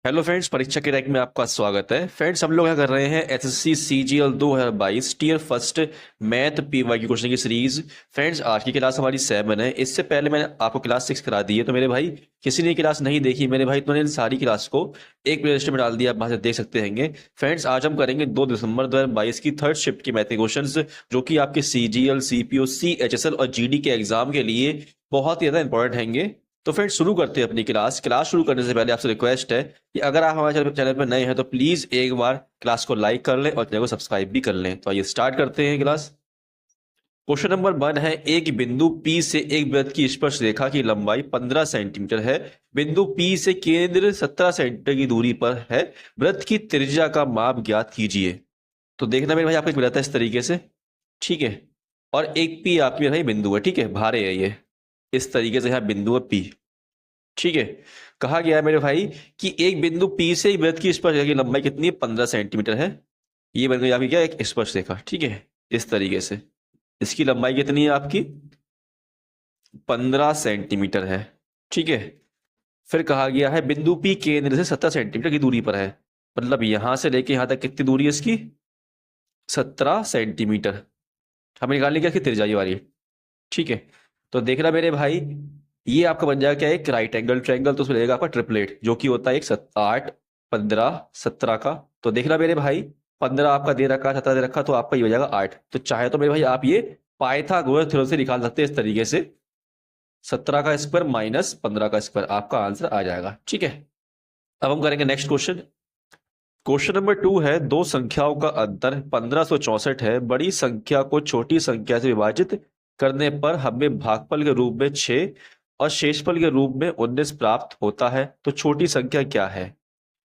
Hello friends, परीक्षा के rank में आपका स्वागत है। फ्रेंड्स, हम लोग क्या कर रहे हैं, SSC CGL 2022 tier first math PY की क्वेश्चन की सीरीज। फ्रेंड्स, आज की क्लास हमारी 7 है। इससे पहले मैंने आपको क्लास 6 करा दी है, तो मेरे भाई किसी ने क्लास नहीं देखी मेरे भाई, तो मैंने इन सारी क्लास को एक प्लेलिस्ट में डाल दिया, आप वहां से देख सकते हैं। फ्रेंड्स, आज हम करेंगे 2 दिसंबर 2022 की थर्ड शिफ्ट की मैथ के क्वेश्चन, जो कि आपके सीजीएल, सीपीओ, सीएचएसएल और जीडी के एग्जाम के लिए बहुत ही ज्यादा इंपॉर्टेंट हैंगे। तो फ्रेंड्स, शुरू करते हैं अपनी क्लास शुरू करने से पहले आपसे रिक्वेस्ट है कि अगर आप हमारे चैनल पर नए हैं तो प्लीज एक बार क्लास को लाइक कर लें और चैनल को सब्सक्राइब भी कर लें। तो आइए स्टार्ट करते हैं क्लास। क्वेश्चन नंबर 1 है, एक बिंदु P से एक वृत्त की स्पर्श रेखा की लंबाई 15 सेंटीमीटर है। बिंदु P से केंद्र 17 सेंटीमीटर की दूरी पर है। वृत्त की त्रिज्या का माप ज्ञात कीजिए। तो देखना मेरे भाई, आपको एक मिला था इस तरीके से, ठीक है। और एक P आपकी मेरे भाई बिंदु है, ठीक है, भारे है ये। इस तरीके से यहाँ बिंदु है P, ठीक है। कहा गया है मेरे भाई कि एक बिंदु P से एक वृत्त की स्पर्श रेखा की लंबाई कितनी है, 15 सेंटीमीटर है। ये बन गई आपकी क्या, एक स्पर्श रेखा, ठीक है। इस तरीके से इसकी लंबाई कितनी है आपकी, 15 सेंटीमीटर है, ठीक है। फिर कहा गया है बिंदु P केंद्र से 17 सेंटीमीटर की दूरी पर है। मतलब यहां से लेके यहां तक कितनी दूरी है इसकी, 17 सेंटीमीटर। हमें निकालने की इसकी त्रिज्या ये वाली, ठीक है। तो देखना मेरे भाई, ये आपका बन जाएगा क्या, एक राइट एंगल ट्रायंगल, तो उसमें रहेगा आपका ट्रिपलेट, जो कि होता है एक 8, 15, 17 का। तो देखना मेरे भाई, 15 आपका दे रखा, 17 दे रखा, तो आपका ये हो जाएगा 8। तो चाहे तो मेरे भाई आप ये पाइथागोरस थ्योरम से निकाल सकते हैं इस तरीके से, 17 का स्क्वायर माइनस 15 का स्क्वायर, आपका आंसर आ जाएगा, ठीक है। अब हम करेंगे नेक्स्ट क्वेश्चन। क्वेश्चन नंबर 2 है, दो संख्याओं का अंतर 1564 है। बड़ी संख्या को छोटी संख्या से विभाजित करने पर हमें भागफल के रूप में 6 और शेषफल के रूप में 19 प्राप्त होता है। तो छोटी संख्या क्या है।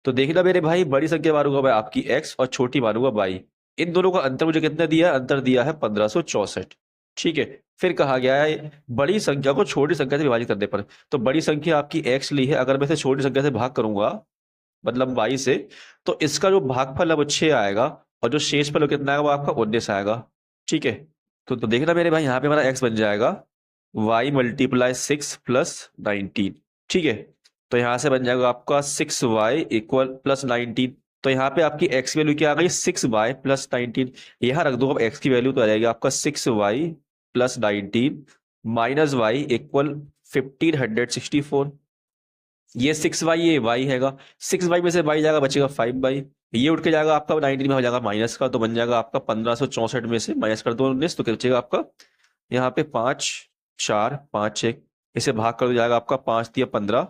तो देखना मेरे भाई, बड़ी संख्या मानूंगा मैं आपकी x और छोटी मानूंगा y। इन दोनों का अंतर मुझे कितना दिया है, अंतर दिया है 1564, ठीक है। फिर कहा गया है बड़ी संख्या को छोटी संख्या से विभाजित करने पर। तो बड़ी संख्या आपकी x ली है, अगर मैं इसे छोटी संख्या से भाग करूंगा, मतलब 22 से, तो इसका जो भागफल है वो 6 आएगा, और जो शेषफल है कितना आएगा, वो आपका 19 आएगा, ठीक है। तो देखना मेरे भाई, यहाँ पे हमारा x बन जाएगा y मल्टीप्लाई 6 प्लस 19, ठीक है। तो यहाँ से बन जाएगा आपका 6y इक्वल प्लस 19। तो यहाँ पे आपकी x की वैल्यू क्या आ गई, 6y प्लस 19। यहाँ रख दो अब x की वैल्यू, तो आ जाएगी आपका 6y plus 19 minus Y equal 1564। ये 6y, ये y हैगा, 6y में से y जाएगा, बचेगा 5y। ये उठ के जाएगा आपका 19 में हो जाएगा माइनस का, तो बन जाएगा आपका 1564 में से माइनस कर दो 19, तो क्या बचेगा आपका यहाँ पे 5 4 5 1। इसे भाग कर जाएगा आपका 5 दिया 15,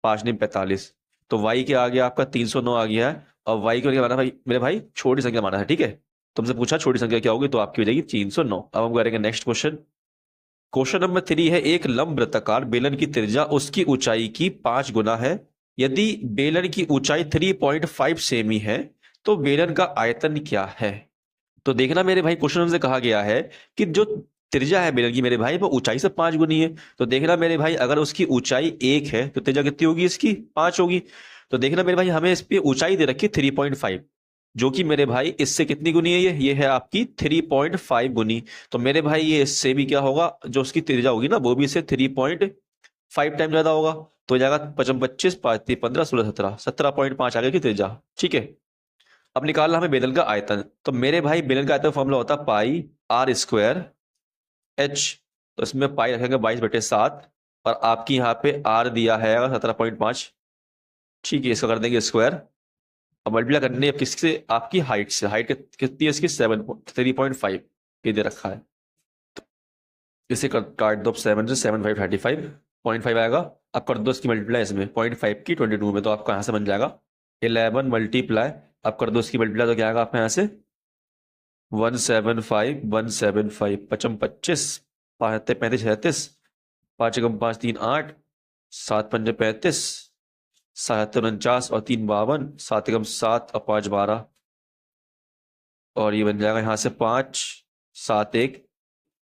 5 नहीं 45। तो y क्या आ गया आपका 309 आ गया है। और y को क्या माना भाई मेरे भाई, छोटी संख्या माना है, ठीक है। तुमसे पूछा छोटी संख्या क्या होगी, तो आपकी हो जाएगी 309। अब हम करेंगे नेक्स्ट क्वेश्चन। क्वेश्चन नंबर 3 है, एक लंब वृत्ताकार बेलन की त्रिज्या उसकी ऊंचाई की 5 गुना है। यदि बेलन की ऊंचाई 3.5 सेमी है तो बेलन का आयतन क्या है। तो देखना मेरे भाई, क्वेश्चन से कहा गया है कि जो त्रिज्या है बेलन की मेरे भाई, वो ऊंचाई से 5 गुनी है। तो देखना मेरे भाई, अगर उसकी ऊंचाई 1 है तो त्रिज्या कितनी होगी, इसकी 5 होगी। तो देखना मेरे भाई, हमें इस पे ऊंचाई दे रखी 3.5, जो कि मेरे भाई इससे कितनी गुनी है, ये है आपकी 3.5 गुनी। तो मेरे भाई ये इससे भी क्या होगा, जो उसकी त्रिज्या होगी ना, वो भी इससे 3.5 टाइम ज्यादा होगा। तो हो जाएगा 25 5 15 16 17, 17.5 आ गई की त्रिज्या, ठीक है। अब निकालना हमें बेलन का आयतन। तो मेरे भाई बेलन का आयतन फॉर्मूला होता है पाई आर स्क्वायर एच। तो इसमें पाई रखेंगे 22/7, और आपकी यहाँ पे आर दिया है 17.5, ठीक है। इसका कर देंगे स्क्वायर, अब मल्टीप्लाई करनी है किससे, आपकी हाइट से। हाइट कितनी है इसकी, 3.5 ये दे रखा है। इसे काट दो 7 से, 7 5 35, 0.5 आएगा। अब कर दो इसकी मल्टीप्लाई इसमें 0.5 की 22 में, तो आपका यहाँ से बन जाएगा 11 मल्टीप्लाई। अब कर दो इसकी मल्टीप्लाई, तो क्या आएगा आपका यहाँ से 175 175, पचम 25, 35 35 36, 5 एकम 5 3 8, 7 पंजे 35, 7 49 और 3 52, 7 एकम 7 और 5 12। और ये बन जाएगा यहाँ से 5 7 1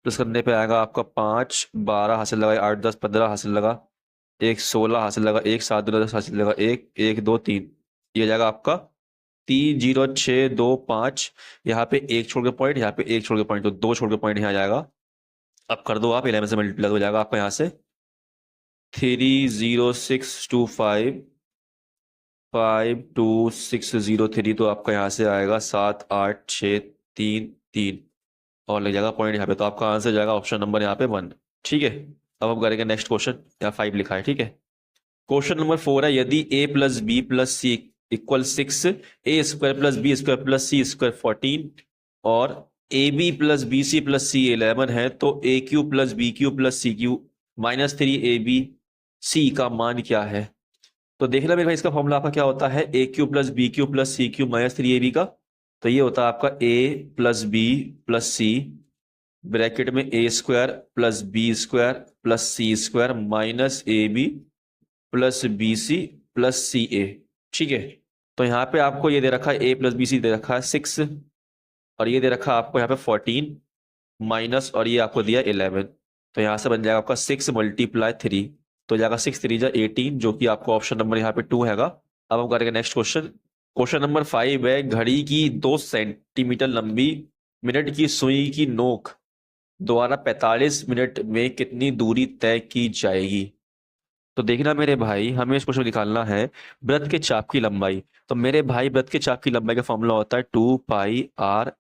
प्लस करने पे आएगा आपका 5 12 हासिल लगा, 8 10 15 हासिल लगा, 1 16 हासिल लगा, 1 7 2 10 हासिल लगा, 1 1 2 3। ये हो जाएगा आपका 3 0 6 2 5। यहाँ पे एक छोड़ के पॉइंट, यहाँ पे एक छोड़ के पॉइंट, तो 2 छोड़ के पॉइंट यहाँ जाएगा। अब कर दो आप 11 से मल्टीप्लाई, हो जाएगा आपका यहाँ से 30625 52603, तो आपका यहाँ से आएगा 78633 और लग जाएगा पॉइंट यहाँ पे, तो आपका आंसर जाएगा ऑप्शन नंबर यहाँ पे 1। ठीक है, अब हम करेंगे नेक्स्ट क्वेश्चन। यहाँ 5 लिखा है। ठीक है, क्वेश्चन नंबर 4 है, यदि a plus B plus C equal 6, A square plus B square plus C square 14 और A B plus B C plus C 11 है, तो A cube plus B cube plus C cube minus 3 A B C का मान क्या है? तो देखना मेरे भाई, इसका फॉर्मूला आपका क्या होता है, A cube plus B cube plus C cube minus 3 A B का। तो ये होता है आपका A plus B plus C bracket में A square plus B square plus C square minus A B plus B C plus C A. ठीक है, तो यहाँ पे आपको ये दे रखा है, ए प्लस बी सी दे रखा है 6 और ये दे रखा है आपको यहाँ पे 14 माइनस और ये आपको दिया 11। तो यहाँ से बन जाएगा आपका 6 मल्टीप्लाई 3, तो जाएगा 6 3 जा 18, जो कि आपको ऑप्शन नंबर यहाँ पे 2 हैगा। अब हम करेंगे नेक्स्ट क्वेश्चन। क्वेश्चन नंबर 5 है, घड़ी की 2 सेंटीमीटर लंबी मिनट की सुई की नोक द्वारा 45 मिनट में कितनी दूरी तय की जाएगी? तो देखना मेरे भाई, हमें इस क्वेश्चन निकालना है वृत्त के चाप की लंबाई। तो मेरे भाई, वृत्त के चाप की लंबाई का फॉर्मूला होता है 2 पाई आर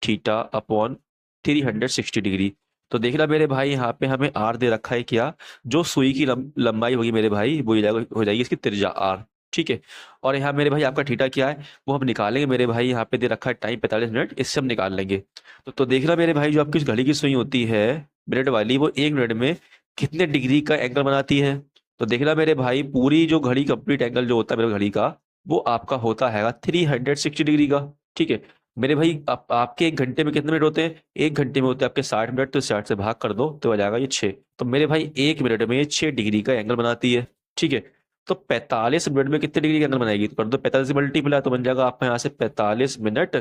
थीटा अपॉन 360 डिग्री। तो देखना मेरे भाई, यहाँ पे हमें आर दे रखा है क्या, जो सुई की लंबाई होगी मेरे भाई वो हो जाएगी इसकी त्रिज्या आर। ठीक है, और यहाँ मेरे भाई आपका थीटा क्या है वो हम निकालेंगे मेरे भाई, यहाँ पे दे रखा है टाइम 45 मिनट, इससे हम निकाल लेंगे। तो देखना मेरे भाई, जो आपकी घड़ी की सुई होती है मिनट वाली, वो 1 मिनट में कितने डिग्री का एंगल बनाती है? तो देखना मेरे भाई, पूरी जो घड़ी कंप्लीट एंगल जो होता है मेरे घड़ी का, वो आपका होता है 360 डिग्री का। ठीक है मेरे भाई, आपके 1 घंटे में कितने मिनट होते हैं? 1 घंटे में होते हैं आपके 60 मिनट, तो 60 से भाग कर दो तो आ जाएगा ये 6। तो मेरे भाई 1 मिनट में 6 डिग्री का एंगल बनाती है। ठीक है, तो 45 मिनट में कितने डिग्री का एंगल बनाएगी? तो कर दो 45 से मल्टीप्लाई, तो बन जाएगा आपका यहाँ से 45 मिनट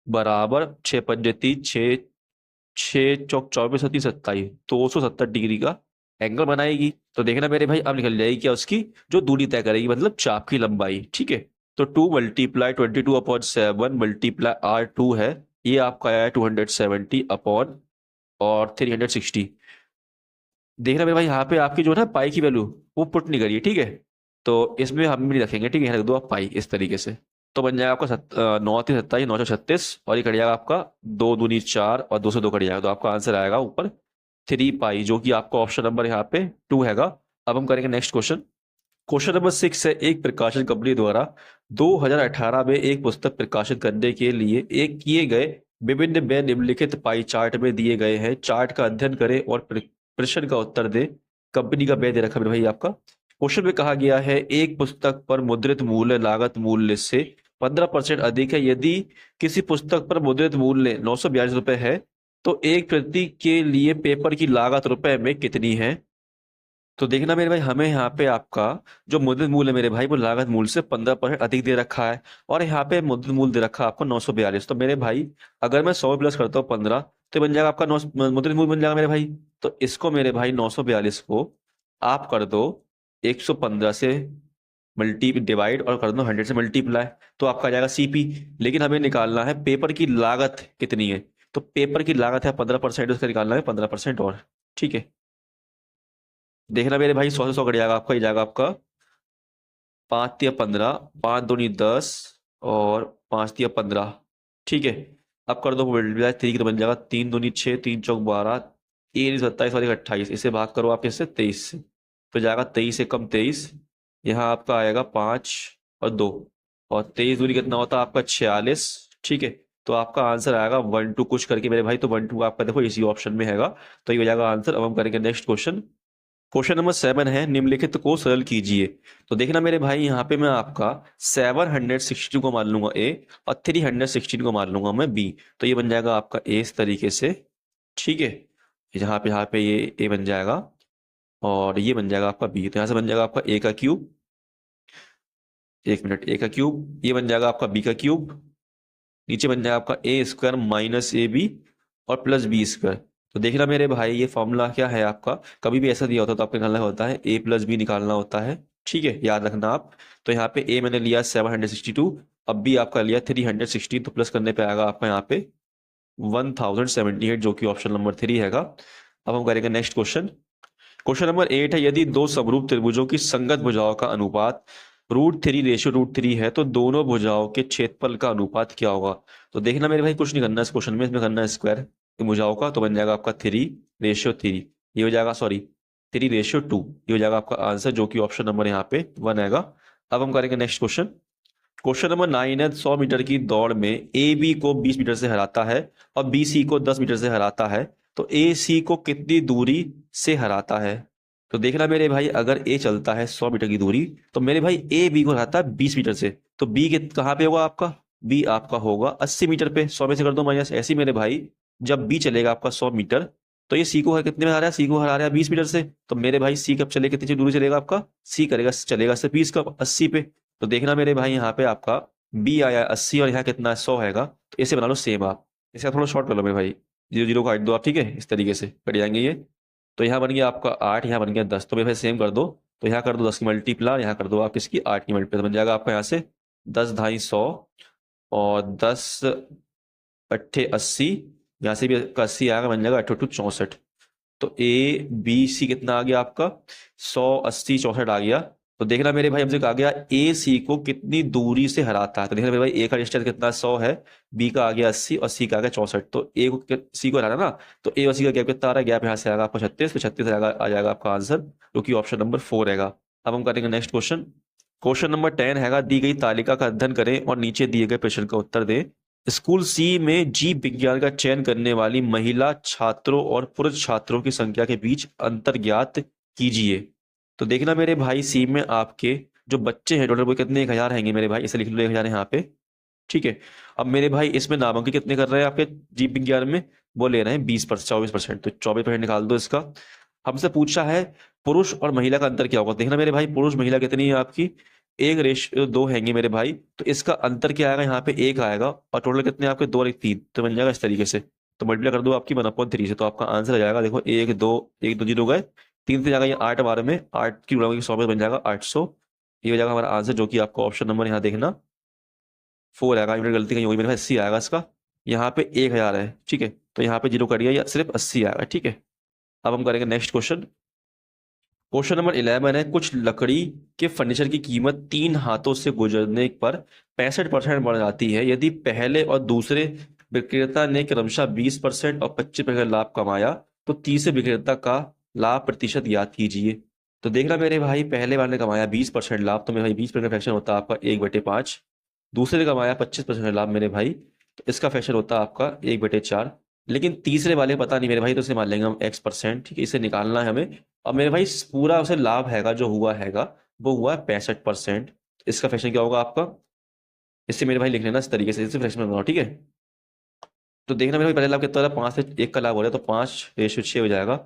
बराबर 6 पंजे 30, 6 6 चौक 24 30 27, 270 डिग्री का एंगल बनाएगी। तो देखना मेरे भाई, अब निकल जाएगी क्या उसकी जो दूरी तय करेगी, मतलब चाप की लंबाई। ठीक है, तो 2 मल्टीप्लाई 22 अपॉन 7 मल्टीप्लाई R2 है, ये आपका आया है 270 अपॉन और 360। देखना मेरे भाई, यहाँ पे आपकी जो है ना पाई की वैल्यू वो पुट नहीं करिए। ठीक है, तो इसमें हम नहीं रखेंगे। ठीक है, यहाँ रख दो आप पाई इस तरीके से, तो बन जाएगा आपका 9 3 27 936 और ये कट जाएगा आपका 2 दूनी 4 और 2 से 2 कट जाएगा, तो आपका आंसर आएगा ऊपर 3 पाई, जो कि आपका ऑप्शन नंबर यहाँ पे 2 हैगा। अब हम करेंगे नेक्स्ट क्वेश्चन। क्वेश्चन नंबर 6 है, एक प्रकाशन कंपनी द्वारा 2018 में एक पुस्तक प्रकाशित करने के लिए एक किए गए विभिन्न व्यय निम्नलिखित पाई चार्ट में दिए गए हैं, चार्ट का अध्ययन करें और प्रश्न का उत्तर दें। कंपनी का व्यय दे रखा है भाई आपका। क्वेश्चन में कहा गया है, एक पुस्तक पर मुद्रित मूल्य लागत मूल्य से 15% अधिक है। यदि किसी पुस्तक पर मुद्रित मूल्य 942 रुपए है, तो एक प्रति के लिए पेपर की लागत रुपए में कितनी है? तो देखना मेरे भाई, हमें यहाँ पे आपका जो मुद्रित मूल्य है मेरे भाई, वो लागत मूल्य से 15% अधिक दे रखा है और यहाँ पे मुद्रित मूल्य दे रखा है आपको 942। तो मेरे भाई, अगर मैं 100 प्लस करता हूँ 15, तो बन जाएगा आपका मुद्रित मूल्य बन जाएगा मेरे भाई। तो इसको मेरे भाई 942 को आप कर दो 115 से डिवाइड और कर दो 100 से मल्टीप्लाई, तो आपका आ जाएगा CP। लेकिन हमें निकालना है पेपर की लागत कितनी है, तो पेपर की लागत है 15%, उसका निकालना है 15% और। ठीक है, देखना मेरे भाई, 100 से 100 कट जाएगा आपका, ये जाएगा आपका 5 तिया 15, 5 दूनी 10 और 5 तिया 15। ठीक है, अब कर दो मल्टीप्लाई, 3 तो बन जाएगा 3 दूनी 6, 3 चौक 12, 3 27 और 28, इसे भाग करो आप इससे 23 से, तो जाएगा 23 से कम 23, यहाँ आपका आएगा 5 और 2 और 23 दूनी कितना होता है आपका 46। ठीक है, तो आपका आंसर आएगा 1 2 कुछ करके मेरे भाई, तो 1 2 आपका देखो इसी ऑप्शन में हैगा, तो ये हो जाएगा आंसर। अब हम करेंगे नेक्स्ट क्वेश्चन। क्वेश्चन नंबर 7 है, निम्नलिखित को सरल कीजिए। तो देखना मेरे भाई, यहाँ पे मैं आपका 760 को मान लूंगा A और 316 को मान लूंगा मैं B, तो ये बन जाएगा आपका A इस तरीके से। ठीक है, यहाँ पे ये A बन जाएगा और ये बन जाएगा आपका B, तो यहाँ से बन जाएगा आपका A का क्यूब, 1 मिनट, A का क्यूब, ये बन जाएगा आपका B का क्यूब, नीचे बन जाएगा आपका A स्क्वायर माइनस AB और प्लस B स्क्वायर। तो देखना मेरे भाई, ये फॉर्मूला क्या है आपका, कभी भी ऐसा दिया होता है तो आपको निकालना होता है A प्लस B निकालना होता है। ठीक है, याद रखना आप। तो यहाँ पे A मैंने लिया 762, अब भी आपका लिया 316, तो प्लस करने पे आएगा आपका यहाँ पे 1078, जो कि ऑप्शन नंबर 3 हैगा। अब हम करेंगे नेक्स्ट क्वेश्चन। क्वेश्चन नंबर 8 है, यदि दो समरूप त्रिभुजों की संगत भुजाओं का अनुपात √3 है तो दोनों भुजाओं के क्षेत्रफल का अनुपात क्या होगा। तो देखना मेरे भाई कुछ नहीं करना इस क्वेश्चन में, इसमें करना है स्क्वायर भुजाओं का, तो बन जाएगा आपका 3:3, ये हो जाएगा, सॉरी 3:2, ये हो जाएगा आपका आंसर, जो कि ऑप्शन नंबर यहाँ पे 1 आएगा। अब हम करेंगे नेक्स्ट क्वेश्चन। क्वेश्चन नंबर 9 है, 100 मीटर की दौड़ में ए बी को 20 मीटर से हराता है और बी सी को 10 मीटर से हराता है, तो ए सी को कितनी दूरी से हराता है। तो देखना मेरे भाई, अगर ए चलता है 100 मीटर की दूरी, तो मेरे भाई ए बी को हराता है 20 मीटर से, तो बी कहाँ पे होगा आपका, बी आपका होगा 80 मीटर पे, 100 में से कर दो माइनस। ऐसे ही मेरे भाई जब बी चलेगा आपका 100 मीटर, तो ये सी को कितने में हरा रहा है, सी को हरा रहा है 20 मीटर से, तो मेरे भाई सी कब चलेगा, कितनी दूरी चलेगा आपका, सी करेगा चलेगा से 20 कब 80 पे। तो देखना मेरे भाई यहाँ पे आपका बी आया 80 और यहाँ कितना 100 हैगा, तो इसे बना लो सेम आप, इसे थोड़ा शॉर्ट कर लो मेरे भाई, 0 0 काट दो आप, ठीक है, इस तरीके से कट जाएंगे ये। तो यहाँ बन गया आपका 8, यहाँ बन गया 10, तो मेरे भाई सेम कर दो, तो यहाँ कर दो 10 की मल्टीप्लाई, यहाँ कर दो आप इसकी 8 की मल्टीप्लाई, तो बन जाएगा आपका यहाँ से 10 ढाई 100 और 10 अट्ठे 80, यहाँ से भी 80 आएगा, बन जाएगा 8 64। तो ए बी सी कितना आ गया आपका 100 80 64 आ गया। तो देखना मेरे भाई हमसे कहा गया ए सी को कितनी दूरी से हराता है, तो देखना मेरे भाई ए का डिस्टेंस कितना 100 है, बी का आ गया 80 और सी का आ गया 64, तो ए को सी को हराना ना, तो ए और सी का गैप कितना आ रहा है, गैप यहाँ से आएगा आपका 36, तो 36 आ जाएगा आपका आंसर, जो कि ऑप्शन नंबर 4 रहेगा। अब हम करेंगे नेक्स्ट क्वेश्चन। क्वेश्चन नंबर 10 हैगा, दी गई तालिका का अध्ययन करें और नीचे दिए गए प्रश्न का उत्तर दें। स्कूल सी में जीव विज्ञान का चयन करने वाली महिला छात्रों और पुरुष छात्रों की संख्या के बीच अंतर ज्ञात कीजिए। तो देखना मेरे भाई सी में आपके जो बच्चे हैं टोटल वो कितने 1000 हैंगे मेरे भाई, इसे लिख लो 1000 यहाँ पे, ठीक है। अब मेरे भाई इसमें नामांकन कितने कर रहे हैं आपके जीव विज्ञान में, वो ले रहे हैं 24%, तो 24% निकाल दो इसका। हमसे पूछा है पुरुष और महिला का अंतर क्या होगा, देखना मेरे भाई पुरुष महिला कितनी है आपकी 1:2 हैंगे मेरे भाई, तो इसका अंतर क्या आएगा, यहाँ पे 1 आएगा और टोटल कितने आपके 2 और 1 3, तो बन जाएगा इस तरीके से, तो मल्टीप्लाई कर दो आपकी 1/3 से, तो आपका आंसर आ जाएगा, देखो 1 2 1 2 0 गए, 3 से जाएगा ये 8 बार में, 8 की गुणा 100 में बन जाएगा 800, ये हो जाएगा हमारा आंसर, जो कि आपका ऑप्शन नंबर यहाँ देखना 4 आएगा, इनमें गलती कहीं होगी मेरे पास 80 आएगा इसका, यहाँ पे 1000 है, ठीक है, तो यहाँ पे 0 कट गया, या सिर्फ 80 आएगा, ठीक है। अब हम करेंगे नेक्स्ट क्वेश्चन। क्वेश्चन नंबर 11 है, कुछ लकड़ी के फर्नीचर की कीमत 3 हाथों से गुजरने पर 65% बढ़ जाती है, यदि पहले और दूसरे विक्रेता ने क्रमशः 20% और 25% लाभ कमाया, तो तीसरे विक्रेता का लाभ प्रतिशत ज्ञात कीजिए। तो देखना मेरे भाई पहले वाले ने कमाया 20% लाभ, तो मेरे भाई 20% फ्रैक्शन होता है आपका 1/5, दूसरे ने कमाया 25% लाभ मेरे भाई, तो इसका फ्रैक्शन होता है आपका 1/4, लेकिन तीसरे वाले पता नहीं मेरे भाई, तो इसे मान लेंगे हम X%, ठीक है, इसे निकालना है हमें। अब मेरे भाई पूरा उसे लाभ हैगा जो हुआ हैगा वो हुआ 65%, इसका फ्रैक्शन क्या होगा आपका, इससे मेरे भाई लिख लेना इस तरीके से, इसे फ्रैक्शन बनाओ, ठीक है। तो देखना मेरे भाई पहले लाभ कितना हो रहा है, 5 से 1 का लाभ हो रहा है, तो 5:6 हो जाएगा,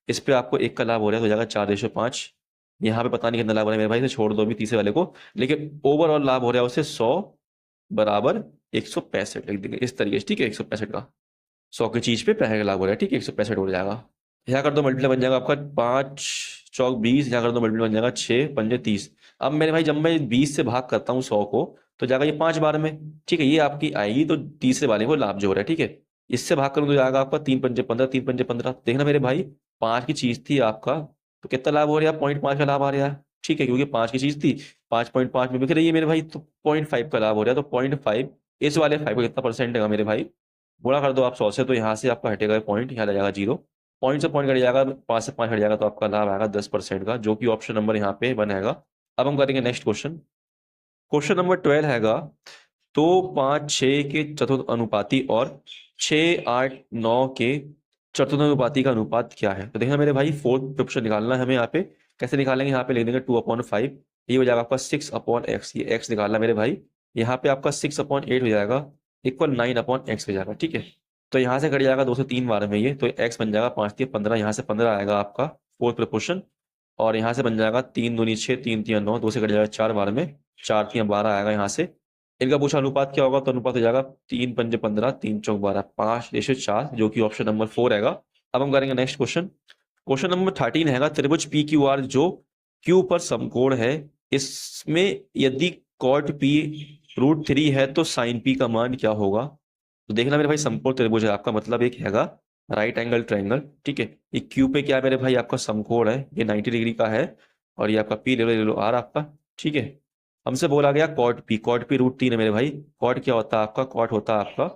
इस पे आपको 1 का लाभ हो रहा है, तो हो जाएगा 4:5, यहाँ पे पता नहीं कितना लाभ हो रहा है मेरे भाई, इसे छोड़ दो अभी तीसरे वाले को, लेकिन ओवरऑल लाभ हो रहा है उसे 100 बराबर 165 लिख देंगे इस तरीके से, ठीक है, 165 का 100 की चीज पे पैसे का लाभ हो रहा है, ठीक है, 165 हो जाएगा। यहाँ कर दो मल्टीप्लाई बन जाएगा आपका 5 चौक 20, यहाँ कर दो मल्टीप्लाई बन जाएगा 6 पंजे 30। अब मेरे भाई जब मैं 20 से भाग करता हूँ 100 को, तो जाएगा ये 5 बार में, ठीक है, ये आपकी आएगी, तो तीसरे वाले को लाभ जो हो रहा है, ठीक है, इससे भाग करूँ तो जाएगा आपका 3 पंजे 15, 3 पंजे 15, देखना मेरे भाई 5 की चीज थी आपका, तो कितना लाभ हो रहा है, 0.5 का लाभ आ रहा है, ठीक है, क्योंकि 5 की चीज थी 5.5 में बिक रही है मेरे भाई, तो 0.5 का लाभ हो रहा है, तो 0.5 इस वाले 5 का कितना परसेंट है मेरे भाई, गुणा कर दो आप 100 से, तो यहाँ से आपका हटेगा पॉइंट, यहाँ आ जाएगा 0, पॉइंट से पॉइंट कट जाएगा, 5 से 5 हट जाएगा, तो आपका लाभ आएगा 10% का, जो कि ऑप्शन नंबर यहाँ पे बनेगा। अब हम करेंगे नेक्स्ट क्वेश्चन। क्वेश्चन नंबर 12 हैगा, 2:5:6 के चतुर्थ अनुपाती और 6:8:9 के चतुर्थ अनुपाती का अनुपात क्या है। तो देखना मेरे भाई फोर्थ प्रिपरेशन निकालना है हमें, यहाँ पे कैसे निकालेंगे, यहाँ पे लिख देंगे 2/5, ये हो जाएगा आपका 6/x, ये x निकालना मेरे भाई, यहाँ पे आपका 6/8 हो जाएगा इक्वल 9/x हो जाएगा, ठीक है। तो यहाँ से कट जाएगा 2 से 3 बार में ये, तो x बन जाएगा 5 3 15, यहाँ से 15 आएगा आपका फोर्थ प्रिपरेशन, और यहाँ से बन जाएगा 3 दूनी 6 3 3 9, 2 से कट जाएगा 4 बार में, 4 3 12 आएगा यहाँ से। इनका पूछा अनुपात क्या होगा, तो अनुपात हो जाएगा 3 पंजे 15, 3 चौक 12, 5:4, जो कि ऑप्शन नंबर 4 रहेगा। अब हम करेंगे नेक्स्ट क्वेश्चन। क्वेश्चन नंबर 13 हैगा, त्रिभुज पी क्यू आर जो क्यू पर समकोण है, इसमें यदि कॉट पी √3 है तो साइन पी का मान क्या होगा। तो देखना मेरे भाई समकोण त्रिभुज है आपका, मतलब एक हैगा राइट एंगल ट्रायंगल, ठीक है, ये क्यू पे क्या है मेरे भाई आपका समकोण है, ये 90 डिग्री का है, और ये आपका पी ले लो आर आपका, ठीक है। हमसे बोला गया कॉट पी √3 है मेरे भाई। कॉट क्या होता है आपका? कॉट होता है आपका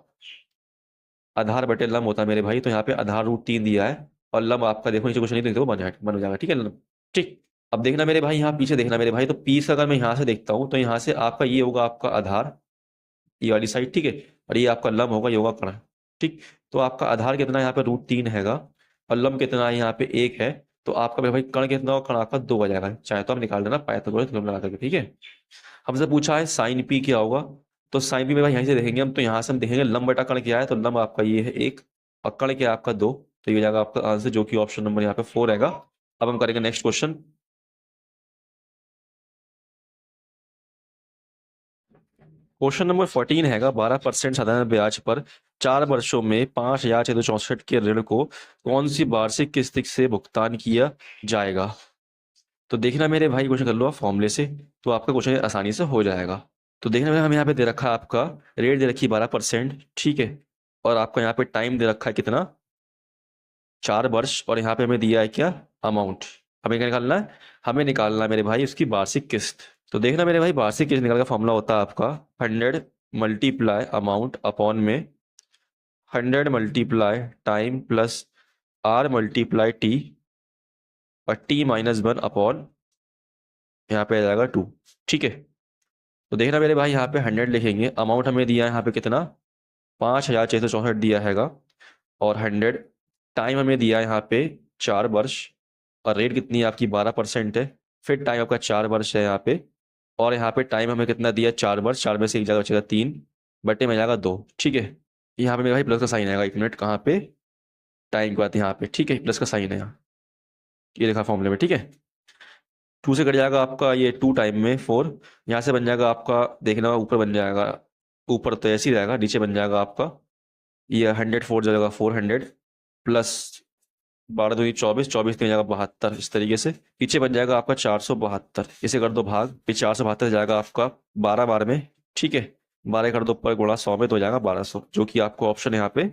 आधार बटे लंब होता है मेरे भाई। तो यहाँ पे आधार √3 दिया है और लंब आपका देखो नीचे क्वेश्चन नहीं देखो बन जाएगा, ठीक है लंब। ठीक, अब देखना मेरे भाई, यहाँ पीछे देखना मेरे भाई। तो पी से अगर मैं यहाँ से देखता हूँ तो यहाँ से आपका ये होगा आपका आधार, ये वाली साइड, ठीक है। और ये आपका लंब होगा, ये होगा कर्ण, ठीक। तो आपका आधार कितना है यहाँ पे? √3 हैगा और लंब कितना है यहाँ पे? 1 है। तो आपका मेरे भाई कर्ण कितना होगा? कर्ण आपका 2 आ जाएगा। चाहे तो आप निकाल लेना पाइथागोरस थ्योरम लगा करके, ठीक है। हमसे पूछा है साइन पी क्या होगा। तो साइन पी में भाई यहीं से देखेंगे हम। तो यहाँ से हम देखेंगे लंब बटा कर्ण क्या है। तो लंब आपका ये है 1 और कर्ण क्या है आपका 2। तो ये हो जाएगा आपका आंसर, जो कि ऑप्शन नंबर यहाँ पे 4 रहेगा। अब हम करेंगे नेक्स्ट क्वेश्चन। क्वेश्चन नंबर 14 हैगा, 12% साधारण ब्याज पर 4 वर्षों में 5,664 के ऋण को कौन सी वार्षिक किस्त से भुगतान किया जाएगा। तो देखना मेरे भाई, क्वेश्चन कर लो आप फॉर्मूले से, तो आपका क्वेश्चन आसानी से हो जाएगा। तो देखना मेरे, हमें यहाँ पे दे रखा है आपका रेट दे रखी 12%, ठीक है। और आपका यहाँ पे टाइम दे रखा है कितना? 4 वर्ष। और यहाँ पे हमें दिया है क्या? अमाउंट। हमें क्या निकालना है? हमें निकालना है मेरे भाई उसकी वार्षिक किस्त। तो देखना मेरे भाई, वार्षिक किस्त निकालने का फॉर्मूला होता है आपका 100 मल्टीप्लाई अमाउंट अपॉन में 100 multiply time plus R multiply T और T-1 अपॉन यहाँ पे आ जाएगा 2, ठीक है। तो देखना मेरे भाई, यहाँ पे 100 लिखेंगे, अमाउंट हमें दिया है यहाँ पे कितना? 5,664 दिया हैगा। और 100 टाइम हमें दिया है यहाँ पे 4 वर्ष। और रेट कितनी है आपकी? 12% है। फिर टाइम आपका 4 वर्ष है यहाँ पे। और यहाँ पे टाइम हमें कितना दिया? 4 वर्ष। 4 में से एक जगह बचेगा 3 बटे में जाएगा 2, ठीक है। यहाँ पे मेरे भाई प्लस का साइन आएगा, 1 मिनट, कहाँ पे? टाइम के बाद यहाँ पे, ठीक है, प्लस का साइन है यहाँ, ये लिखा फॉर्मूले में, ठीक है। 2 से कट जाएगा आपका ये 2 टाइम में 4। यहाँ से बन जाएगा आपका, देखना ऊपर बन जाएगा, ऊपर तो ऐसे ही रहेगा, नीचे बन जाएगा आपका ये 100 4 जाएगा 400 प्लस 12 दूनी 24, 24 तीन जाएगा 72, इस तरीके से पीछे बन जाएगा आपका 472। इसे कर दो भाग, फिर 472 जाएगा आपका 12 बार में, ठीक है। 12 कर दो ऊपर गुणा 100 में, तो हो जाएगा 1200, जो कि आपको ऑप्शन यहाँ पे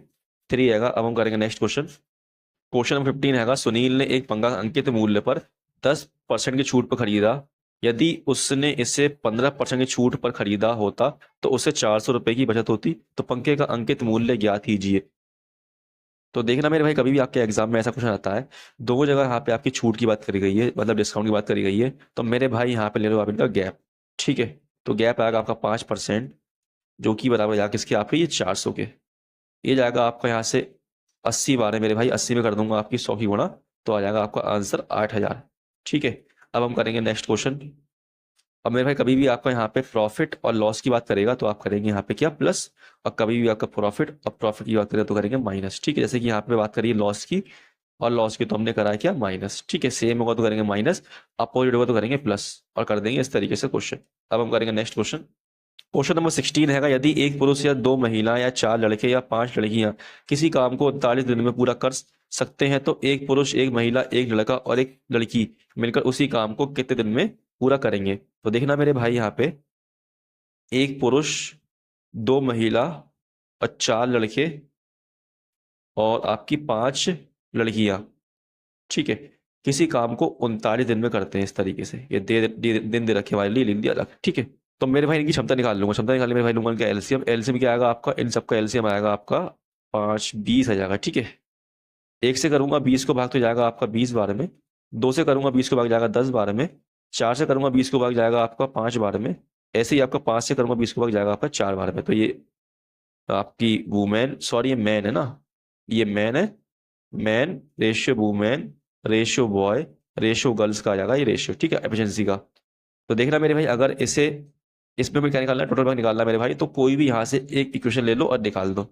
3 आएगा। अब हम करेंगे नेक्स्ट क्वेश्चन। क्वेश्चन नंबर 15 हैगा, सुनील ने एक पंखा अंकित मूल्य पर 10% की छूट पर खरीदा। यदि उसने इसे 15% की छूट पर खरीदा होता तो उसे 400 रुपए की बचत होती। तो पंखे का अंकित मूल्य ज्ञात कीजिए। तो देखना मेरे भाई, कभी भी आपके एग्जाम में ऐसा क्वेश्चन आता है, दो जगह यहाँ पे आपकी छूट की बात करी गई है, मतलब डिस्काउंट की बात करी गई है, तो मेरे भाई यहाँ पे ले लो आप इनका गैप, ठीक है। तो गैप आएगा आपका 5%, जो कि बराबर जाएगा किसके? आपके ये 400 के। ये जाएगा आपका यहाँ से 80 बार है मेरे भाई, 80 में कर दूंगा आपकी 100 की गुणा, तो आ जाएगा आपका आंसर 8,000, ठीक है। अब हम करेंगे नेक्स्ट क्वेश्चन। अब मेरे भाई, कभी भी आपका यहाँ पे प्रॉफिट और लॉस की बात करेगा तो आप करेंगे यहाँ पे क्या? प्लस। और कभी भी आपका प्रॉफिट और प्रॉफिट की बात करेगा तो करेंगे माइनस, ठीक है। जैसे कि यहाँ पे बात करिए लॉस की, और लॉस की तो हमने करा है क्या? माइनस, ठीक है। सेम होगा तो करेंगे माइनस, अपोजिट होगा तो करेंगे प्लस, और कर देंगे इस तरीके से क्वेश्चन। अब हम करेंगे नेक्स्ट क्वेश्चन। क्वेश्चन नंबर 16 हैगा, यदि एक पुरुष या 2 महिला या 4 लड़के या 5 लड़कियां किसी काम को 39 दिन में पूरा कर सकते हैं, तो एक पुरुष, एक महिला, एक लड़का और एक लड़की मिलकर उसी काम को कितने दिन में पूरा करेंगे। तो देखना मेरे भाई, यहाँ पे एक पुरुष, 2 महिला और 4 लड़के और आपकी 5 लड़कियां, ठीक है, किसी काम को 39 दिन में करते हैं। इस तरीके से ये दिन दे रखे वाले लिए लिख दिया अलग, ठीक है। तो मेरे भाई इनकी क्षमता निकाल लूंगा, क्षमता निकालने मेरे भाई लूंगा इनका एलसीएम। एलसीएम क्या आएगा आपका? इन सबका एलसीएम आएगा आपका 5 20 आ जाएगा, ठीक है। 1 से करूंगा 20 को भाग तो जाएगा आपका 20 बार में। 2 से करूंगा 20 को भाग जाएगा 10 बार में। 4 से करूंगा 20 को भाग जाएगा आपका 5 बार में। ऐसे ही आपका 5 से करूंगा 20 को भाग जाएगा आपका 4 बार में। तो ये आपकी वुमेन, सॉरी ये मैन है ना, ये मैन है, man ratio women ratio boy ratio girls का आ जाएगा ये रेशियो, ठीक है, एफिशिएंसी का। तो देखना मेरे भाई, अगर इसे, इसमें भी क्या निकालना है? टोटल भाग निकालना है मेरे भाई। तो कोई भी यहाँ से एक इक्वेशन ले लो और निकाल दो,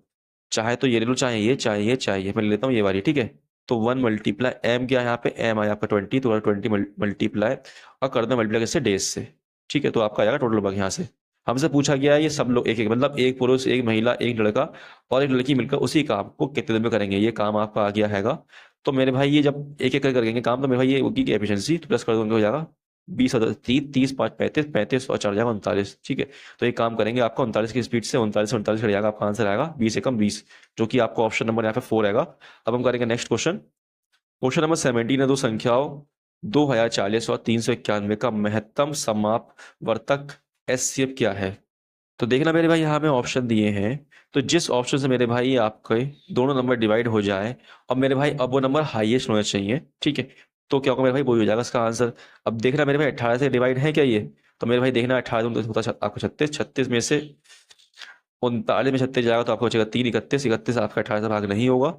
चाहे तो ये ले लो, चाहे ये, चाहे ये, चाहे ये। मैं ले लेता हूँ ये वाली, ठीक है। तो 1 मल्टीप्लाई एम, क्या है यहाँ पे? एम आया आपका 20, तो 20 मल्टीप्लाई और कर दो मल्टीप्लाई किससे? डेज से, ठीक है। तो आपका आ जाएगा टोटल भाग यहाँ से। हमसे पूछा गया है ये सब लोग एक एक, मतलब एक पुरुष, एक महिला, एक लड़का और एक लड़की मिलकर उसी काम को कितने दिन में करेंगे। ये काम आपका आ गया हैगा। तो मेरे भाई ये जब एक एक कर करेंगे काम, तो मेरे भाई ये होगी की एफिशिएंसी, तो प्लस कर दोगे हो जाएगा 20 और 30, 30 5 35, 35 और 4 जाएगा 39, ठीक है। तो ये काम करेंगे आपका 39 की स्पीड से, 39 से 39 जाएगा, आपका आंसर आएगा 20 से कम 20, जो कि आपको ऑप्शन नंबर यहाँ पे 4 आएगा। अब हम करेंगे नेक्स्ट क्वेश्चन। क्वेश्चन नंबर 17 है, दो संख्याओं 2040 और 391 का महत्तम समापवर्तक एचसीएफ क्या है। तो देखना मेरे भाई यहाँ में ऑप्शन दिए हैं, तो जिस ऑप्शन से मेरे भाई आपके दोनों नंबर डिवाइड हो जाए और मेरे भाई अब वो नंबर हाईएस्ट होना चाहिए, ठीक है, तो क्या होगा मेरे भाई, वही हो जाएगा इसका आंसर। अब देखना मेरे भाई 18 से डिवाइड है क्या ये, तो मेरे भाई देखना 18 में होता आपको 36, 36 में से 39 में 36 जाएगा तो आपको बचेगा 3, 31, 31 आपका 18 से भाग नहीं होगा।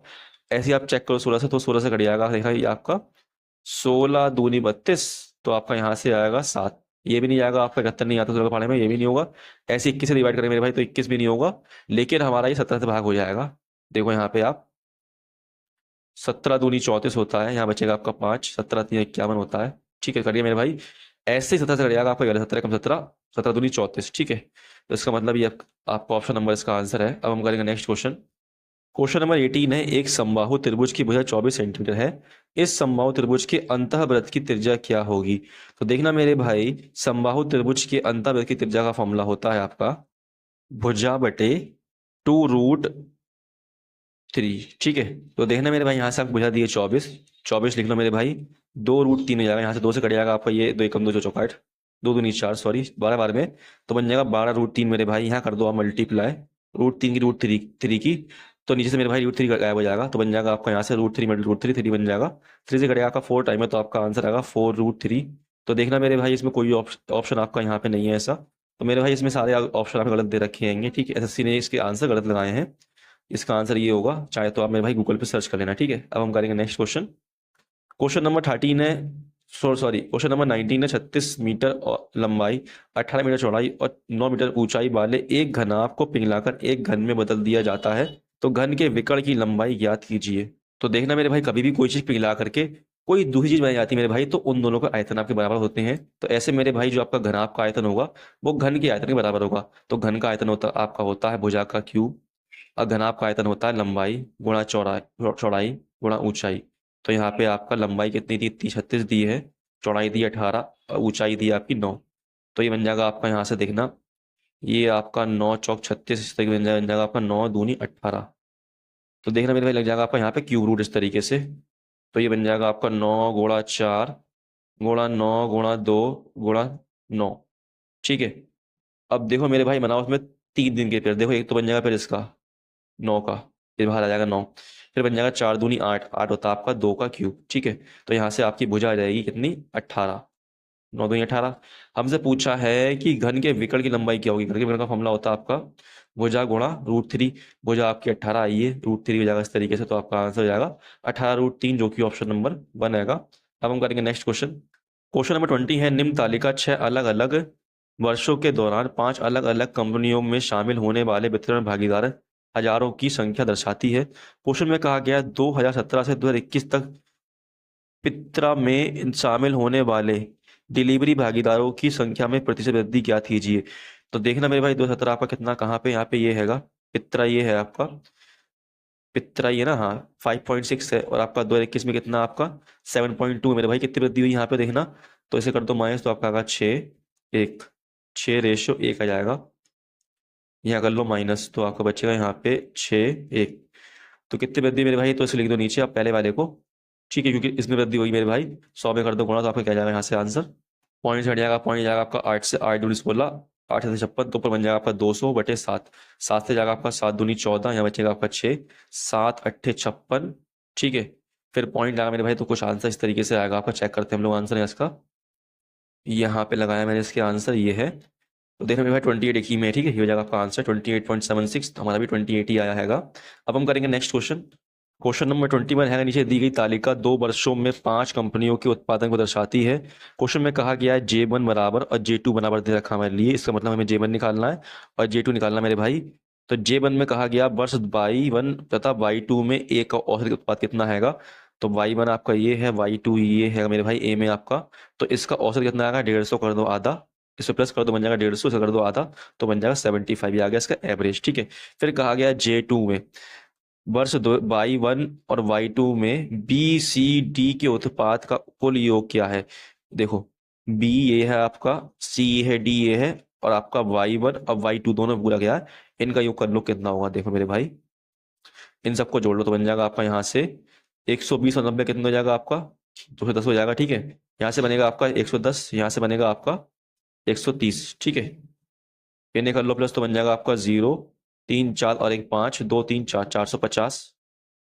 ऐसे ही आप चेक करो 16 से, तो 16 से कट जाएगा, देखा ये आपका 16 दूनी 32, तो आपका यहाँ से आएगा 7। ये भी नहीं आएगा आपका, 71 नहीं आता तो पढ़ने में, ये भी नहीं होगा। ऐसे 21 से डिवाइड करें मेरे भाई तो 21 भी नहीं होगा, लेकिन हमारा ये 17 से भाग हो जाएगा। देखो यहाँ पे आप 17 दूनी 34 होता है, यहाँ बचेगा आपका 5, 17 3 51 होता है, ठीक है, करिए मेरे भाई। ऐसे ही 17 से कट जाएगा आपका 17 कम 17, 17 दूनी 34, ठीक है। तो इसका मतलब ये आपका ऑप्शन नंबर इसका आंसर है। अब हम करेंगे नेक्स्ट क्वेश्चन। क्वेश्चन नंबर 18 है, एक समबाहु त्रिभुज की भुजा 24 सेंटीमीटर है, इस समबाहु त्रिभुज के अंतःवृत्त की त्रिज्या क्या होगी। तो देखना मेरे भाई, समबाहु त्रिभुज के अंतःवृत्त की त्रिज्या का फॉर्मूला होता है आपका भुजा बटे 2√3, ठीक है। तो देखना मेरे भाई, यहाँ से आपको भुजा दी है 24, 24 लिख लो मेरे भाई, 2√3 हो जाएगा, यहाँ से 2 से कट जाएगा आपका ये 2 एकम 2 चौकाट, 2 दूनी 4, सॉरी 12 बार में, तो बन जाएगा 12√3 मेरे भाई। यहाँ कर दो आप मल्टीप्लाई, √3 की √3 की, तो नीचे से मेरे भाई √3 गायब हो जाएगा, तो बन जाएगा आपका यहाँ से √3 मल्टी √3, 3 बन जाएगा, 3 से कटेगा आपका 4 टाइम है, तो आपका आंसर आएगा 4√3। तो देखना मेरे भाई, इसमें कोई ऑप्शन आपका यहाँ पे नहीं है ऐसा, तो मेरे भाई इसमें सारे ऑप्शन आपको गलत दे रखे हैं, ठीक है, एसएससी ने इसके आंसर गलत लगाए हैं। इसका आंसर ये होगा, चाहे तो आप मेरे भाई गूगल पे सर्च कर लेना, ठीक है। अब हम करेंगे नेक्स्ट क्वेश्चन। क्वेश्चन नंबर 13 है, सॉरी क्वेश्चन नंबर 19 है, 36 मीटर लंबाई, 18 मीटर चौड़ाई और 9 मीटर ऊंचाई वाले एक घनाभ को पिघलाकर एक घन में बदल दिया जाता है, तो घन के विकर्ण की लंबाई ज्ञात कीजिए। तो देखना मेरे भाई, कभी भी कोई चीज पिघला करके कोई दूसरी चीज बनाई जाती है मेरे भाई, तो उन दोनों का आयतन आपके बराबर होते हैं। तो ऐसे मेरे भाई जो आपका घनाभ का आयतन होगा वो घन के आयतन के बराबर होगा। तो घन का आयतन होता आपका होता है भुजा का क्यूब, और घनाभ का आयतन होता है लंबाई गुणा चौड़ाई, चौड़ाई गुणा ऊंचाई। तो यहाँ पे आपका लंबाई कितनी थी, 36 दी है, चौड़ाई दी 18 और ऊंचाई दी आपकी 9। तो ये बन जाएगा आपका, यहाँ से देखना, ये आपका 9 चौक 36, इस तरीके बन जाएगा आपका 9 दूनी 18। तो देखना मेरे भाई लग जाएगा आपका यहाँ पे क्यूब रूट इस तरीके से। तो ये बन जाएगा आपका 9 गुणा 4 गुणा 9 गुणा 2 गुणा 9, ठीक है। अब देखो मेरे भाई, बनाओ उसमें 3 दिन के पेड़, देखो एक तो बन जाएगा फिर इसका 9 का, ये बाहर आ जाएगा 9, फिर बन जाएगा 4 दूनी 8, 8 होता है आपका 2 का क्यूब, ठीक है। तो यहाँ से आपकी भुजा आ जाएगी कितनी, 18, 9 दूनी 18। हमसे पूछा है कि घन के विकर्ण की लंबाई क्या होगी। घन के विकर्ण का फॉर्मूला होता है आपका भुजा गुणा √3, भुजा आपकी 18 आई है, √3 हो जाएगा इस तरीके से, तो आपका आंसर हो जाएगा 18√3, जो कि ऑप्शन नंबर 1 आएगा। अब हम करेंगे नेक्स्ट क्वेश्चन। क्वेश्चन नंबर 20 है, निम्न तालिका 6 अलग अलग वर्षों के दौरान 5 अलग अलग कंपनियों में शामिल होने वाले वितरण भागीदार हजारों की संख्या दर्शाती है। क्वेश्चन में कहा गया 2017 से 2021 तक पित्रा में शामिल होने वाले डिलीवरी भागीदारों की संख्या में प्रतिशत वृद्धि क्या कीजिए। तो देखना मेरे भाई, 2017 आपका कितना, कहाँ पे, यहाँ पे ये हैगा पित्रा, ये है आपका पित्रा, ये ना, हाँ 5.6 है, और आपका 2021 में कितना आपका 7.2 मेरे भाई, कितनी वृद्धि हुई यहाँ पे देखना। तो इसे कर दो माइनस, तो आपका आएगा 6 1, 6:1 आ जाएगा। यहाँ कर लो माइनस, तो आपका बचेगा यहाँ पे 6 1। तो कितनी वृद्धि मेरे भाई, तो इसे लिख दो नीचे आप पहले वाले को, ठीक है, क्योंकि इसमें वृद्धि हुई मेरे भाई, 100 में कर दो गुणा, तो आपका क्या जाएगा यहाँ से आंसर, पॉइंट हट जाएगा, पॉइंट जाएगा आपका 8 से, 8 दूनी 16, 8 से 56, तो ऊपर बन जाएगा आपका 200/7, 7 से जाएगा आपका 7 दूनी 14, यहाँ बचेगा आपका 6, 7 8 56, ठीक है। फिर पॉइंट लगा मेरे भाई, तो कुछ आंसर इस तरीके से आएगा आपका, चेक करते हैं हम लोग आंसर है इसका। यहाँ पे लगाया मैंने, इसके आंसर ये है। तो देखना मेरे भाई 28 एक ही में है, ठीक है, ये हो जाएगा आपका आंसर 28.76, तो हमारा भी 28 ही आया हैगा। अब हम करेंगे नेक्स्ट क्वेश्चन। क्वेश्चन नंबर 21 है, नीचे दी गई तालिका 2 वर्षों में 5 कंपनियों के उत्पादन को दर्शाती है। क्वेश्चन में कहा गया है J1 बराबर और J2 बराबर दे रखा हमारे लिए, इसका मतलब हमें J1 निकालना है और J2 निकालना है मेरे भाई। तो J1 में कहा गया वर्ष Y1 तथा Y2 में ए का औसत उत्पाद कितना हैगा। तो Y1 आपका ये है, Y2 ये है मेरे भाई ए में आपका, तो इसका औसत कितना आएगा, 150 कर दो आधा, इसे प्लस कर दो बन जाएगा 150, इसे कर दो आधा, तो बन जाएगा 75, ये आ गया इसका एवरेज, ठीक है। फिर कहा गया J2 में वर्ष Y1 और Y2 में BCD के उत्पाद का कुल योग क्या है। देखो B ये है आपका, C ये है, D ये है, और आपका Y1 और Y2 दोनों पूरा गया है, इनका योग कर लो कितना होगा। देखो मेरे भाई, इन सबको जोड़ लो तो बन जाएगा आपका यहाँ से 120 और 90 कितना हो जाएगा आपका, 210 हो जाएगा, ठीक है। यहाँ से बनेगा आपका 110, यहाँ से बनेगा आपका 130, ठीक है। इन्हें कर लो प्लस तो बन जाएगा आपका 0, 3 4 और 1 5, 2 3 4, 450।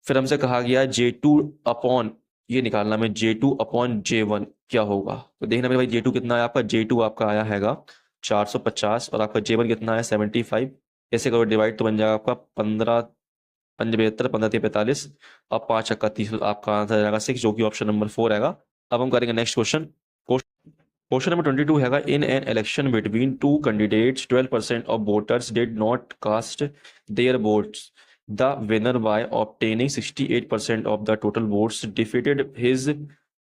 फिर हमसे कहा गया J2 अपॉन, ये निकालना में J2 अपॉन J1 क्या होगा। तो देखना मेरे भाई J2 कितना है आपका, J2 आपका आया हैगा 450 और आपका J1 कितना है 75। ऐसे करो डिवाइड तो बन जाएगा आपका 15 5 72, 15 3 45 और 5 अक्का 30, आपका आंसर आएगा 6, जो कि ऑप्शन नंबर 4 आएगा। अब हम करेंगे नेक्स्ट क्वेश्चन। क्वेश्चन नंबर 22 हैगा, in an election between two candidates 12% of voters did not cast their votes, the winner by obtaining 68% of the total votes defeated his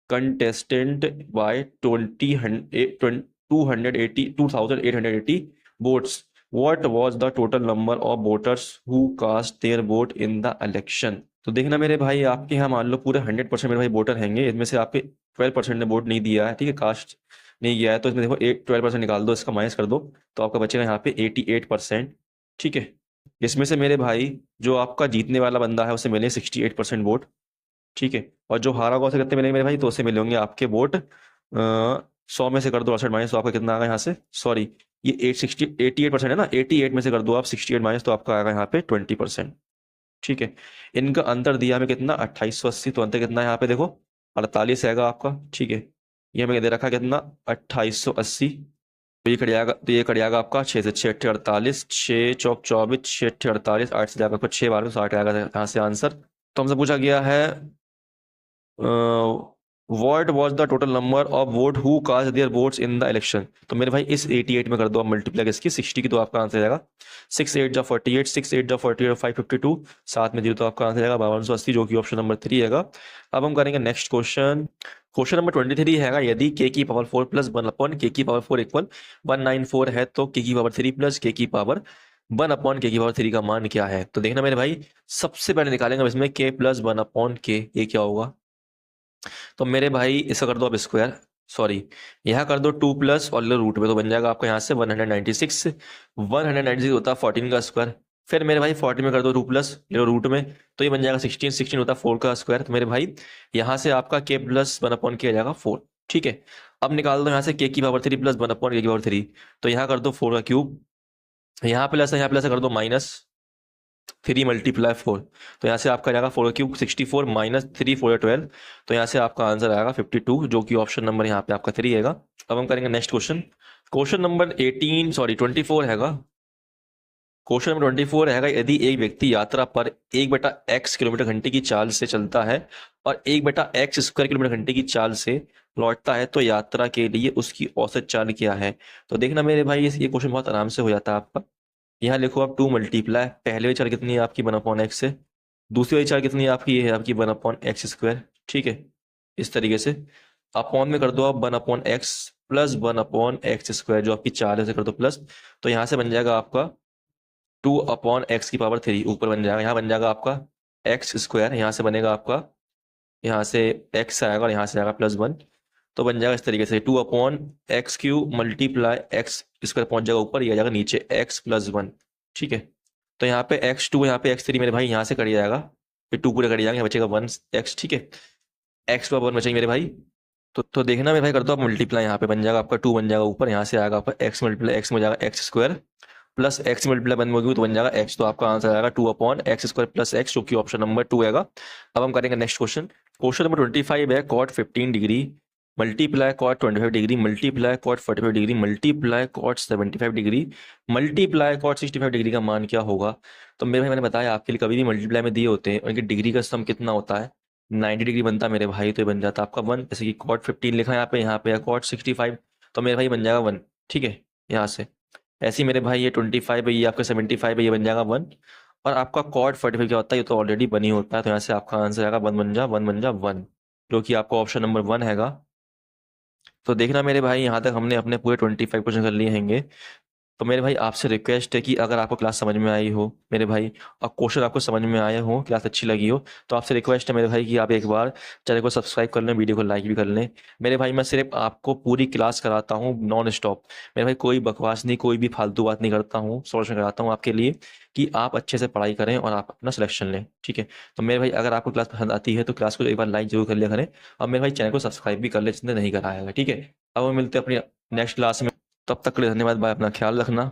contestant by 2880 votes, what was the total number of voters who cast their vote in the election। तो देखना मेरे भाई, आपके यहाँ मान लो पूरे 100% मेरे भाई वोटर हैंगे, इसमें से आपके 12% ने वोट नहीं दिया है, ठीक है, कास्ट नहीं किया है, तो इसमें देखो 12% निकाल दो, इसका माइनस कर दो, तो आपका बचेगा यहाँ पे 88%। ठीक है, इसमें से मेरे भाई जो आपका जीतने वाला बंदा है उसे मिले 68% वोट। ठीक है, और जो हारा होगा उसे कितने मिलेंगे मेरे भाई, तो उसे मिलेंगे आपके वोट 100 में से कर दो 68 माइनस, तो आपका कितना आएगा यहाँ से, सॉरी ये 88% है ना, 88 में से कर दो आप 68 माइनस, तो आपका आएगा यहाँ पे 20%। ठीक है, इनका अंतर दिया हमें कितना 2880, तो अंतर कितना है यहाँ पे देखो 48 आएगा आपका। ठीक है, ये हमें दे रखा है कितना 2880, तो ये कट जाएगा, तो ये कट जाएगा आपका 6 से 6 अट्ठे 48, 6 चौक 24, 6 अट्ठे 48, 8 से जाएगा आपका 6 12 60 आएगा यहाँ से आंसर। तो हमसे पूछा गया है what was the total number of vote who cast their votes in the election. तो मेरे भाई इस 88 में कर दो आप मल्टीप्लाई इसकी 60 की, तो आपका आंसर आएगा 6 8 जा 48, 6 8 जा 48 552, साथ में 0, तो आपका आंसर आएगा 5280, जो कि ऑप्शन नंबर 3 है। अब हम करेंगे नेक्स्ट क्वेश्चन। क्वेश्चन नंबर 23 है, यदि k की पावर 4 प्लस 1 अपॉन k की पावर 4 इक्वल 194 है, तो k की पावर 3 प्लस k की पावर 1 अपॉन k की पावर 3 का मान क्या है। तो देखना मेरे भाई, सबसे पहले निकालेंगे इसमें k प्लस 1 अपॉन k, ये क्या होगा। तो मेरे भाई इसका कर दो अब स्क्वायर, सॉरी यहाँ कर दो 2 प्लस और रूट में, तो बन जाएगा आपका यहाँ से 196, 196 होता है 14 का स्क्वायर। फिर मेरे भाई 40 में कर दो 2 प्लस ले लो रूट में, तो ये बन जाएगा 16, 16 होता है 4 का स्क्वायर। तो मेरे भाई यहाँ से आपका k प्लस 1 अपॉन के आ जाएगा 4। ठीक है, अब निकाल दो यहाँ से k की पावर 3 प्लस 1 अपॉन k की पावर 3, तो यहाँ कर दो 4 का क्यूब, यहाँ प्लस है यहाँ प्लस कर दो माइनस 3 मल्टीप्लाई 4, तो यहाँ से आपका जाएगा 4 क्यूब 64 माइनस 3 4 12, तो यहाँ से आपका आंसर आएगा 52, जो कि ऑप्शन नंबर यहाँ पे आपका 3 आएगा। अब हम करेंगे नेक्स्ट क्वेश्चन। क्वेश्चन नंबर 24 हैगा। क्वेश्चन नंबर 24 हैगा, यदि एक व्यक्ति यात्रा पर 1/x किलोमीटर घंटे की चाल से चलता है और 1/x स्क्वायर किलोमीटर घंटे की चाल से लौटता है, तो यात्रा के लिए उसकी औसत चाल क्या है। तो देखना मेरे भाई, ये क्वेश्चन बहुत आराम से हो जाता है आपका। यहाँ लिखो आप 2 मल्टीप्लाई, पहले वाली चाल कितनी है आपकी 1/x से, दूसरी वाली चाल कितनी है आपकी, ये है आपकी 1/x स्क्वायर। ठीक है, इस तरीके से अपॉन में कर दो आप 1/x प्लस 1/x स्क्वायर, जो आपकी चाल है उसे कर दो प्लस, तो यहाँ से बन जाएगा आपका 2/x की पावर 3 ऊपर बन जाएगा, यहाँ बन जाएगा आपका x स्क्वायर, यहाँ से बनेगा आपका, यहाँ से x आएगा और यहाँ से आएगा +1, तो बन जाएगा इस तरीके से 2/x³ मल्टीप्लाई x स्क्वायर पहुंच जाएगा ऊपर, ये आ जाएगा नीचे x + 1। ठीक है, तो यहाँ पे x2 यहाँ पे x3 मेरे भाई यहाँ से कट जाएगा, फिर 2 पूरे कट जाएंगे, बचेगा 1x। ठीक है, x + 1 बचेंगे मेरे भाई, तो देखना मेरे भाई कर दो आप मल्टीप्लाई, यहाँ पे बन जाएगा आपका 2 बन जाएगा ऊपर, यहाँ से आएगा आपका x मल्टीप्लाई x में जाएगा x² प्लस x मल्टीप्लाई 1 होगी तो बन जाएगा x, तो आपका आंसर आएगा 2/x² प्लस x, जो कि ऑप्शन नंबर 2 आएगा। अब हम करेंगे नेक्स्ट क्वेश्चन। क्वेश्चन नंबर 25 है, cot 15 degree multiply cot 25 degree multiply cot 45 degree multiply cot 75 degree multiply cot 65 degree का मान क्या होगा। तो मेरे भाई मैंने बताया आपके लिए, कभी भी मल्टीप्लाई में दिए होते हैं उनकी डिग्री का सम कितना होता है, 90 डिग्री बनता है मेरे भाई, तो ये बन जाता है आपका 1। जैसे कि cot 15 लिखा है यहाँ पे cot 65, तो मेरे भाई बन जाएगा 1। ठीक है, यहाँ से ऐसे ही मेरे भाई ये 25 है, ये आपका 75 है, ये बन जाएगा 1, और आपका cot 45 क्या होता है, ये तो ऑलरेडी बनी होता है, तो यहाँ से आपका आंसर आएगा 1 बन जा 1, जो कि आपका ऑप्शन नंबर 1 हैगा। तो देखना मेरे भाई, यहाँ तक हमने अपने पूरे 25 क्वेश्चन कर लिए हैंगे। तो मेरे भाई आपसे रिक्वेस्ट है कि अगर आपको क्लास समझ में आई हो मेरे भाई, और क्वेश्चन आपको समझ में आए हो, क्लास अच्छी लगी हो, तो आपसे रिक्वेस्ट है मेरे भाई कि आप एक बार चैनल को सब्सक्राइब कर लें, वीडियो को लाइक भी कर लें। मेरे भाई मैं सिर्फ आपको पूरी क्लास कराता हूँ नॉन स्टॉप, मेरे भाई कोई बकवास नहीं, कोई भी फालतू बात नहीं करता हूँ, सॉल्यूशन कराता हूँ आपके लिए कि आप अच्छे से पढ़ाई करें और आप अपना सिलेक्शन लें। ठीक है, तो मेरे भाई अगर आपको क्लास पसंद आती है तो क्लास को एक बार लाइक जरूर कर लिया करें, और मेरे भाई चैनल को सब्सक्राइब भी कर ले जिसने नहीं कराया है। ठीक है, अब हम मिलते हैं अपनी नेक्स्ट क्लास में, तब तक के लिए धन्यवाद, बाय, अपना ख्याल रखना।